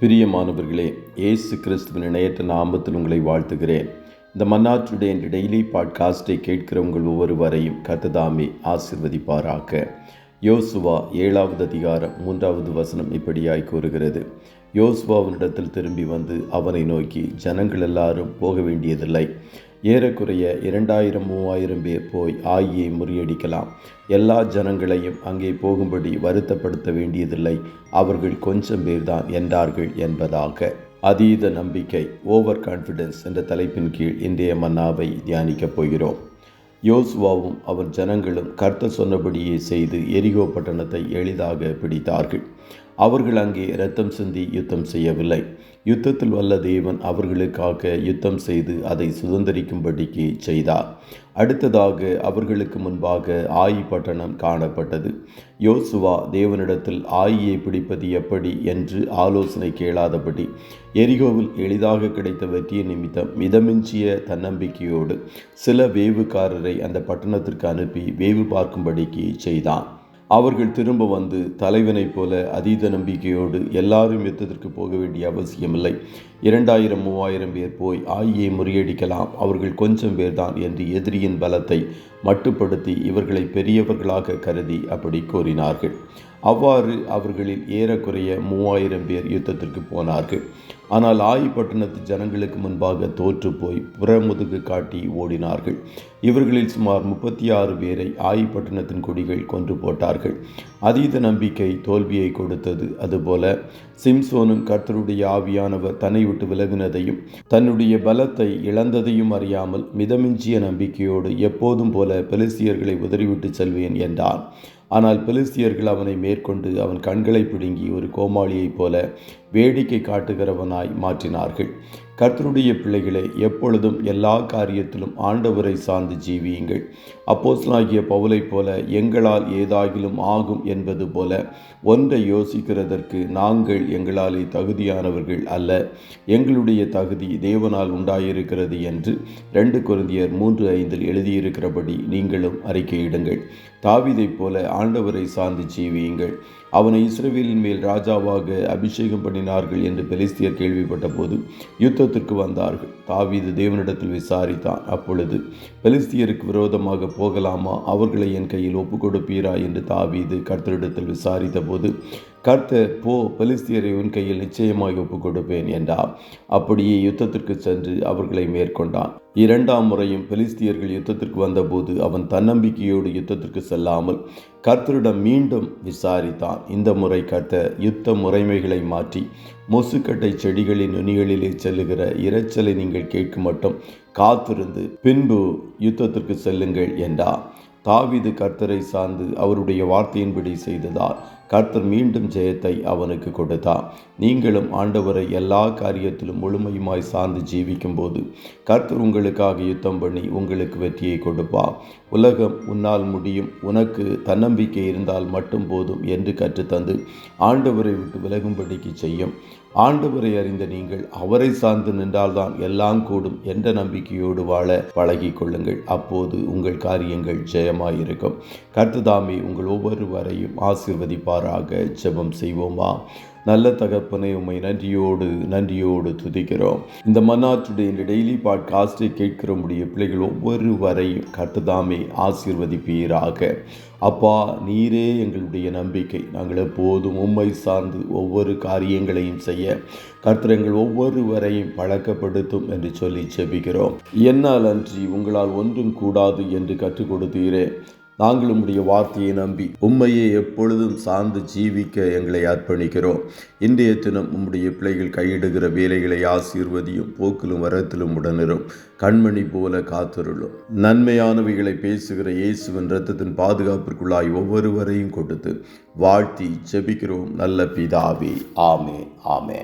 பிரியமானவர்களே, இயேசு கிறிஸ்துவின் இணையற்ற நாமத்தில் உங்களை வாழ்த்துகிறேன். இந்த மன்னா டுடே என்ற டெய்லி பாட்காஸ்டை கேட்கிற உங்கள் ஒவ்வொருவரையும் கர்த்தர் ஆசீர்வதிப்பாராக. யோசுவா 7வது அதிகாரம் 3வது வசனம் இப்படியாய் கூறுகிறது. யோசுவாவினிடத்தில் திரும்பி வந்து அவனை நோக்கி, ஜனங்கள் எல்லாரும் போக வேண்டியதில்லை, ஏறக்குறைய 2000-3000 பேர் போய் ஆயியை முறியடிக்கலாம். எல்லா ஜனங்களையும் அங்கே போகும்படி வருத்தப்படுத்த வேண்டியதில்லை, அவர்கள் கொஞ்சம் பேர்தான் என்றார்கள் என்பதாக. அதீத நம்பிக்கை, ஓவர் கான்ஃபிடென்ஸ் என்ற தலைப்பின் கீழ் இன்றைய மன்னாவை தியானிக்கப் போகிறோம். யோசுவாவும் அவன் ஜனங்களும் கர்த்தர் சொன்னபடியே செய்து எரிகோ பட்டணத்தை எளிதாக பிடித்தார்கள். அவர்கள் அங்கே இரத்தம் சிந்தி யுத்தம் செய்யவில்லை. யுத்தத்தில் வல்ல தேவன் அவர்களுக்காக யுத்தம் செய்து அதை சுதந்திரிக்கும்படிக்கு செய்தார். அடுத்ததாக அவர்களுக்கு முன்பாக ஆயி பட்டணம் காணப்பட்டது. யோசுவா தேவனிடத்தில் ஆயியை பிடிப்பது எப்படி என்று ஆலோசனை கேளாதபடி எரிகோவில் எளிதாக கிடைத்த வெற்றிய நிமித்தம் மிதமிஞ்சிய தன்னம்பிக்கையோடு சில வேவுக்காரரை அந்த பட்டணத்திற்கு அனுப்பி வேவு பார்க்கும்படிக்கு செய்தான். அவர்கள் திரும்ப வந்து தலைவனைப் போல அதீத நம்பிக்கையோடு எல்லாரும் யுத்தத்திற்கு போக வேண்டிய அவசியமில்லை, 2000-3000 பேர் போய் ஆயியை முறியடிக்கலாம், அவர்கள் கொஞ்சம் பேர்தான் என்று எதிரியின் பலத்தை மட்டுப்படுத்தி இவர்களை பெரியவர்களாக கருதி அப்படி கூறினார்கள். அவ்வாறு அவர்களில் ஏறக்குறைய 3000 பேர் யுத்தத்திற்கு போனார்கள். ஆனால் ஆயி பட்டணத்து ஜனங்களுக்கு முன்பாக தோற்று போய் புறமுதுகு காட்டி ஓடினார்கள். இவர்களில் சுமார் 36 பேரை ஆயி பட்டணத்தின் கொடிகள் கொன்று போட்டார்கள். அதீத நம்பிக்கை தோல்வியை கொடுத்தது. அதுபோல சிம்சோனும் கர்த்தருடைய ஆவியானவர் தன்னை விட்டு விலகினதையும் தன்னுடைய பலத்தை இழந்ததையும் அறியாமல் மிதமிஞ்சிய நம்பிக்கையோடு எப்போதும் போல பெலிஸ்தியர்களை உதறிவிட்டு செல்வேன் என்றான். ஆனால் பெலிஸ்தியர்கள் அவனை மேற்கொண்டு அவன் கண்களை பிடுங்கி ஒரு கோமாளியைப் போல வேடிக்கை காட்டுகிறவனாய் மாற்றினார்கள். கர்த்தருடைய பிள்ளைகளே, எப்பொழுதும் எல்லா காரியத்திலும் ஆண்டவரை சார்ந்து ஜீவியுங்கள். அப்போஸ்தலனாகிய பவுலைப் போல எங்களால் ஏதாகிலும் ஆகும் என்பது போல ஒன்றை யோசிக்கிறதற்கு நாங்கள் எங்களாலே தகுதியானவர்கள் அல்ல, எங்களுடைய தகுதி தேவனால் உண்டாயிருக்கிறது என்று 2 கொரிந்தியர் 3:5 எழுதியிருக்கிறபடி நீங்களும் அறிக்கையிடுங்கள். தாவீதைப் போல ஆண்டவரை சார்ந்து ஜீவியுங்கள். அவனை இஸ்ரவேலின் மேல் ராஜாவாக அபிஷேகம் பண்ணினார்கள் என்று பெலிஸ்தியர் கேள்விப்பட்ட போது யுத்தத்திற்கு வந்தார்கள். தாவீது தேவனிடத்தில் விசாரித்தான். அப்பொழுது பெலிஸ்தியருக்கு விரோதமாக போகலாமா, அவர்களை என் கையில் ஒப்பு கொடுப்பீரா என்று தாவீது கர்த்தரிடத்தில் விசாரித்த போது, கர்த்தர், போ, பெலிஸ்தியரை உன் கையில் நிச்சயமாக ஒப்பு கொடுப்பேன் என்றார். அப்படியே யுத்தத்திற்கு சென்று அவர்களை மேற்கொண்டான். 2ஆம் முறையும் பெலிஸ்தியர்கள் யுத்தத்திற்கு வந்தபோது அவன் தன்னம்பிக்கையோடு யுத்தத்திற்கு செல்லாமல் கர்த்தரிடம் மீண்டும் விசாரித்தான். இந்த முறை கர்த்தர் யுத்த முறைமைகளை மாற்றி முசுக்கட்டை செடிகளின் நுனிகளிலே செல்லுகிற இரைச்சலை நீங்கள் கேட்கும் மட்டும் காத்திருந்து பின்பு யுத்தத்திற்கு செல்லுங்கள் என்றார். தாவீது கர்த்தரை சார்ந்து அவருடைய வார்த்தையின்படி செய்ததால் கர்த்தர் மீண்டும் ஜெயத்தை அவனுக்கு கொடுத்தார். நீங்களும் ஆண்டவரை எல்லா காரியத்திலும் முழுமையுமாய் சார்ந்து ஜீவிக்கும் போது கர்த்தர் உங்களுக்காக யுத்தம் பண்ணி உங்களுக்கு வெற்றியை கொடுப்பார். உலகம் உன்னால் முடியும், உனக்கு தன்னம்பிக்கை இருந்தால் மட்டும் போதும் என்று கற்றுத்தந்து ஆண்டவரை விட்டு விலகும்படிக்கு செய்யும். ஆண்டவரை அறிந்த நீங்கள் அவரை சார்ந்து நின்றால்தான் எல்லாம் கூடும் என்ற நம்பிக்கையோடு வாழ பழகி கொள்ளுங்கள். அப்போது உங்கள் காரியங்கள் ஜெயமாயிருக்கும். கர்த்தர் உங்கள் ஒவ்வொருவரையும் ஆசீர்வதிப்பாராக. ஜெபம் செய்வோமா? நல்ல தகப்பனை, உம்மை நன்றியோடு துதிக்கிறோம். இந்த மன்னா டுடே இந்த டெய்லி பாட்காஸ்டை கேட்கிற முடிய பிள்ளைகள் ஒவ்வொருவரையும் கர்த்தர் ஆசீர்வதிப்பீராக. அப்பா, நீரே எங்களுடைய நம்பிக்கை. நாங்கள் எப்போதும் உம்மை சார்ந்து ஒவ்வொரு காரியங்களையும் செய்ய கர்த்தர் எங்கள் ஒவ்வொருவரையும் பழக்கப்படுத்தும் என்று சொல்லி ஜெபிக்கிறோம். என்னால் அன்றி உங்களால் ஒன்றும் கூடாது என்று கற்றுக் கொடுத்தீரே. நாங்கள் உம்முடைய வார்த்தையை நம்பி உம்மையே எப்பொழுதும் சார்ந்து ஜீவிக்க எங்களை அர்ப்பணிக்கிறோம். இன்றைய தினம் உம்முடைய பிள்ளைகள் கையிடுகிற வேலைகளை ஆசீர்வதியும், போக்கிலும் வரத்திலும் உடனிரும், கண்மணி போல காத்திருளும். நன்மையானவைகளை பேசுகிற இயேசுவின் இரத்தத்தின் பாதுகாப்பிற்குள்ளாய் ஒவ்வொருவரையும் கொடுத்து வாழ்த்தி ஜெபிக்கிறோம் நல்ல பிதாவே. ஆமே.